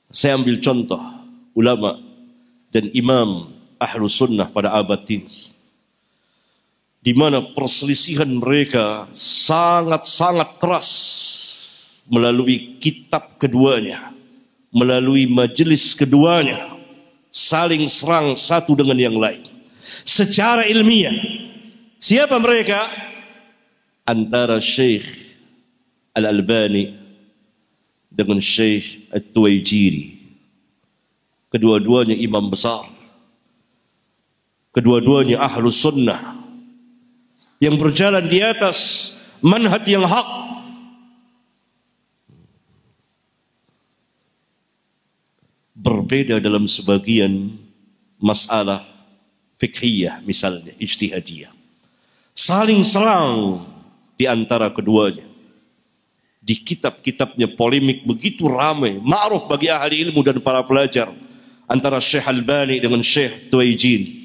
Saya ambil contoh ulama dan imam Ahlus Sunnah pada abad ini, di mana perselisihan mereka sangat-sangat keras melalui kitab keduanya, melalui majelis keduanya, saling serang satu dengan yang lain secara ilmiah. Siapa mereka? Antara Syekh Al-Albani dengan Syekh At-Tuwaijiri. Kedua-duanya imam besar, kedua-duanya Ahlus Sunnah yang berjalan di atas manhaj yang hak. Berbeda dalam sebagian masalah fiqhiyah, misalnya ijtihadiyah. Saling serang di antara keduanya. Di kitab-kitabnya polemik begitu ramai, ma'ruf bagi ahli ilmu dan para pelajar, antara Syekh Albani dengan Syekh Tuwaijiri.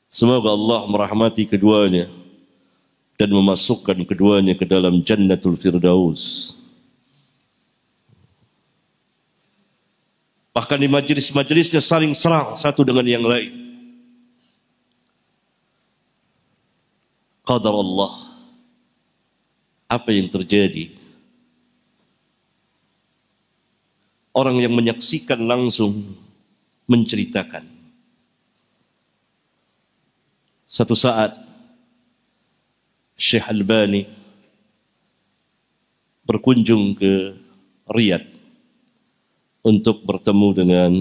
Semoga Allah merahmati keduanya dan memasukkan keduanya ke dalam Jannatul Firdaus. Bahkan di majelis-majelisnya saling serang satu dengan yang lain. Qadar Allah. Apa yang terjadi? Orang yang menyaksikan langsung menceritakan. Satu saat Syekh Albani berkunjung ke Riyadh untuk bertemu dengan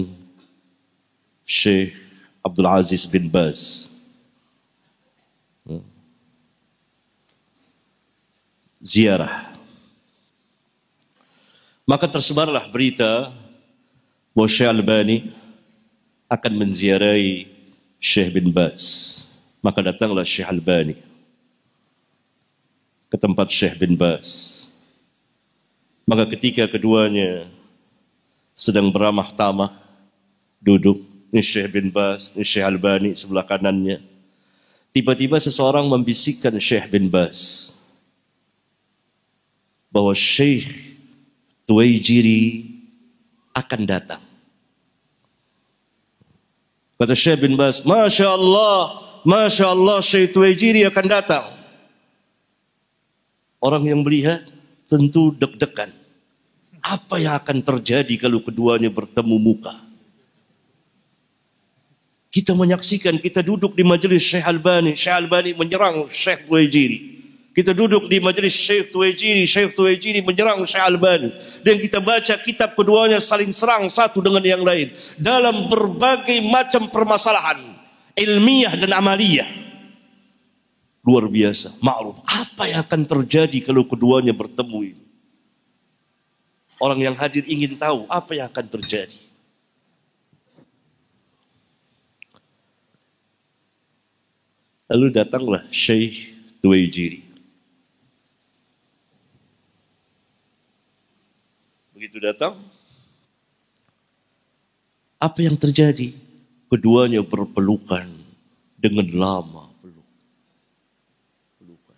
Syekh Abdul Aziz bin Baz. Ziarah. Maka tersebarlah berita bahwa Syekh Albani akan menziarahi Syekh bin Baz. Maka datanglah Syekh Albani ke tempat Syekh bin Baz. Maka ketika keduanya sedang beramah tamah, duduk, ini Syekh bin Baz, ini Syekh Albani sebelah kanannya. Tiba-tiba seseorang membisikkan Syekh bin Baz bahwa Syekh Tuwaijiri akan datang. Kata Syekh bin Baz, Masya Allah Syekh Tuwaijiri akan datang. Orang yang melihat tentu deg-degan. Apa yang akan terjadi kalau keduanya bertemu muka? Kita menyaksikan, kita duduk di majelis Syekh Albani. Syekh Albani menyerang Syekh Tuwaijiri. Kita duduk di majelis Syekh Tuwaijiri menyerang Syekh Albani. Dan kita baca kitab keduanya saling serang satu dengan yang lain. Dalam berbagai macam permasalahan ilmiah dan amaliyah. Luar biasa, ma'ruf. Apa yang akan terjadi kalau keduanya bertemu ini? Orang yang hadir ingin tahu apa yang akan terjadi. Lalu datanglah Syekh Tuwaijiri. Begitu datang, apa yang terjadi? Keduanya berpelukan dengan lama. Pelukan.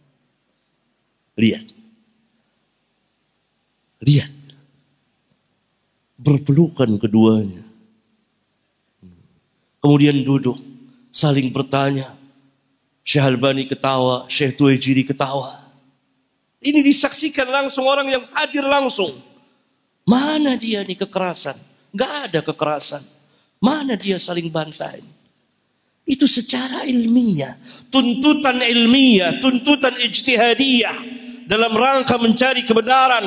Lihat. Berpelukan keduanya. Kemudian duduk, saling bertanya. Syekh Albani ketawa, Syekh Tuwaijiri ketawa. Ini disaksikan langsung orang yang hadir langsung. Mana dia nih kekerasan? Gak ada kekerasan. Mana dia saling bantai? Itu secara ilmiah. Tuntutan ilmiah, tuntutan ijtihadiyah. Dalam rangka mencari kebenaran.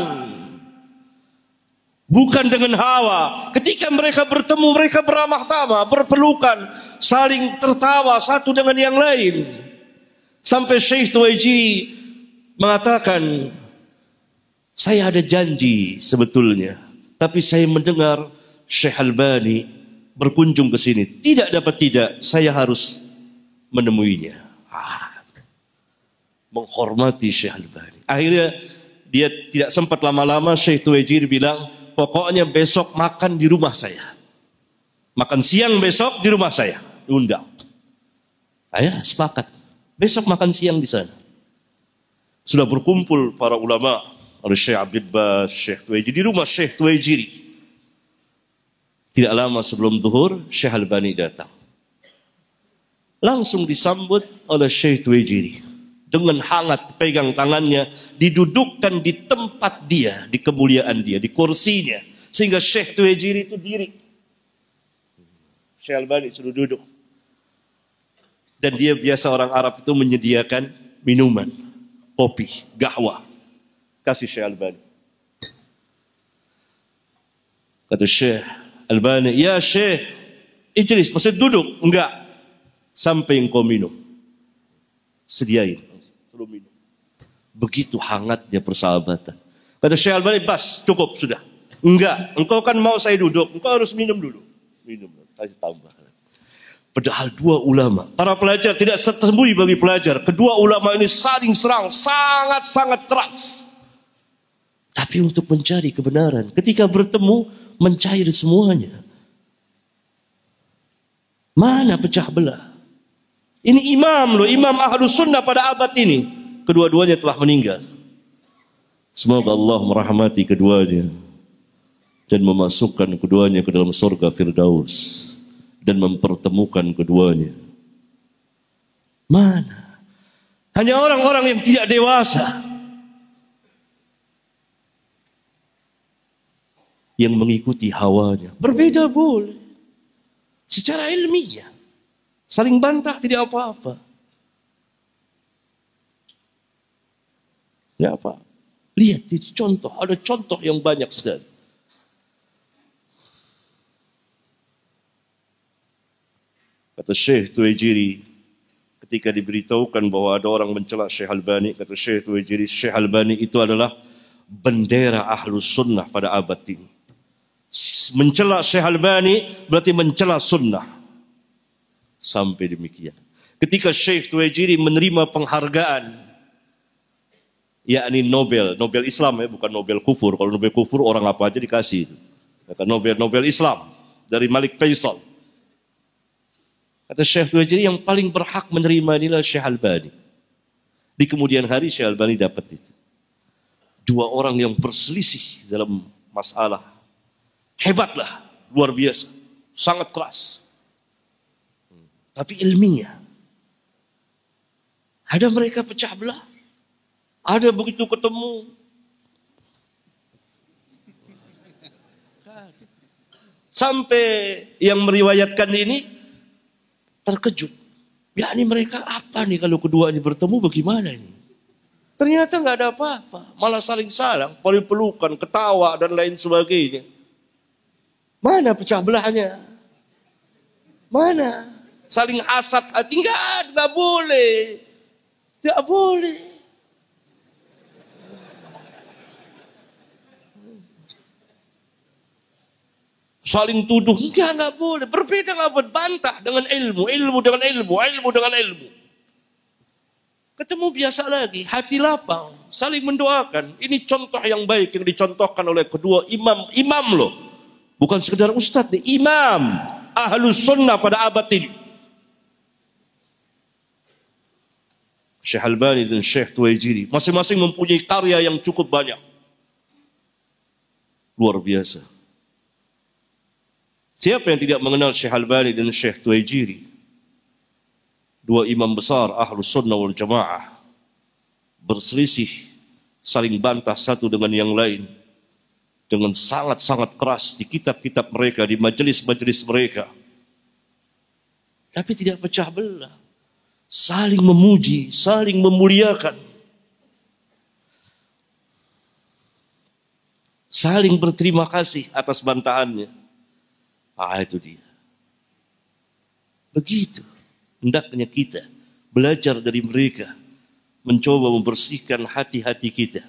Bukan dengan hawa. Ketika mereka bertemu, mereka beramah tamah, berpelukan, saling tertawa satu dengan yang lain. Sampai Syekh Tuwaijiri mengatakan, saya ada janji sebetulnya, tapi saya mendengar Syekh Albani berkunjung ke sini. Tidak dapat tidak, saya harus menemuinya. Menghormati Syekh Albani. Akhirnya dia tidak sempat lama-lama. Syekh Tuwaijiri bilang, pokoknya besok makan di rumah saya. Makan siang besok di rumah saya. Diundang. Ayah sepakat. Besok makan siang di sana. Sudah berkumpul para ulama oleh Syekh Abdul Bas, Syekh Tuwaijiri, di rumah Syekh Tuwaijiri. Tidak lama sebelum zuhur, Syekh Albani datang. Langsung disambut oleh Syekh Tuwaijiri. Dengan hangat pegang tangannya, didudukkan di tempat dia, di kemuliaan dia, di kursinya. Sehingga Syekh Tuwaijiri itu diri. Syekh Albani sudah duduk. Dan dia biasa orang Arab itu menyediakan minuman, kopi, gahwa. Kasih Syekh Albani. Kata Syekh Albani, ya Syekh, ijlis, maksud duduk? Enggak. Sampai engkau minum. Sediain. Suruh minum. Begitu hangatnya persahabatan. Kata Syekh Albani, bas, cukup, sudah. Enggak, engkau kan mau saya duduk, engkau harus minum dulu. Minum, kasih tambah. Padahal dua ulama, para pelajar tidak tersembunyi bagi pelajar. Kedua ulama ini saling serang, sangat-sangat keras. Tapi untuk mencari kebenaran, ketika bertemu, mencair semuanya. Mana pecah belah? Ini imam loh, imam Ahlus Sunnah pada abad ini. Kedua-duanya telah meninggal. Semoga Allah merahmati keduanya dan memasukkan keduanya ke dalam surga Firdaus dan mempertemukan keduanya. Mana? Hanya orang-orang yang tidak dewasa yang mengikuti hawanya. Berbeda boleh. Secara ilmiah. Saling bantah tidak apa-apa. Tidak apa. Lihat itu contoh. Ada contoh yang banyak sekali. Kata Syekh Tuwaijiri, ketika diberitahukan bahwa ada orang mencela Syekh Albani, kata Syekh Tuwaijiri, Syekh Albani itu adalah bendera Ahlus Sunnah pada abad ini. Mencela Syekh Albani berarti mencela sunnah. Sampai demikian. Ketika Syekh Tuwaijiri menerima penghargaan, yakni Nobel Islam ya, bukan Nobel kufur. Kalau Nobel kufur orang apa aja dikasih. Nobel Islam dari Malik Faisal. Kata Syekh Tuwaijiri yang paling berhak menerima inilah Syekh Albani. Di kemudian hari Syekh Albani dapat itu. Dua orang yang berselisih dalam masalah. Hebatlah, luar biasa, sangat keras. Tapi ilmiah. Ada mereka pecah belah. Ada begitu ketemu. Sampai yang meriwayatkan ini terkejut. Ya ini mereka apa nih kalau kedua ini bertemu bagaimana ini? Ternyata nggak ada apa-apa. Malah saling salang, pelukan, ketawa dan lain sebagainya. Mana pecah belahnya? Mana? Saling hasad hati? Enggak boleh. Tidak boleh. Saling tuduh, enggak boleh. Berbeda enggak boleh. Bantah dengan ilmu dengan ilmu. Ketemu biasa lagi, hati lapang, saling mendoakan. Ini contoh yang baik yang dicontohkan oleh kedua imam loh. Bukan sekedar ustadz, imam Ahlus Sunnah pada abad ini. Syekh Albani dan Syekh Tuwaijiri masing-masing mempunyai karya yang cukup banyak. Luar biasa. Siapa yang tidak mengenal Syekh Albani dan Syekh Tuwaijiri? Dua imam besar Ahlus Sunnah wal Jamaah berselisih, saling bantah satu dengan yang lain. Dengan sangat-sangat keras di kitab-kitab mereka, di majelis-majelis mereka. Tapi tidak pecah belah. Saling memuji, saling memuliakan. Saling berterima kasih atas bantahannya. Itu dia. Begitu. Hendaknya kita belajar dari mereka. Mencoba membersihkan hati-hati kita.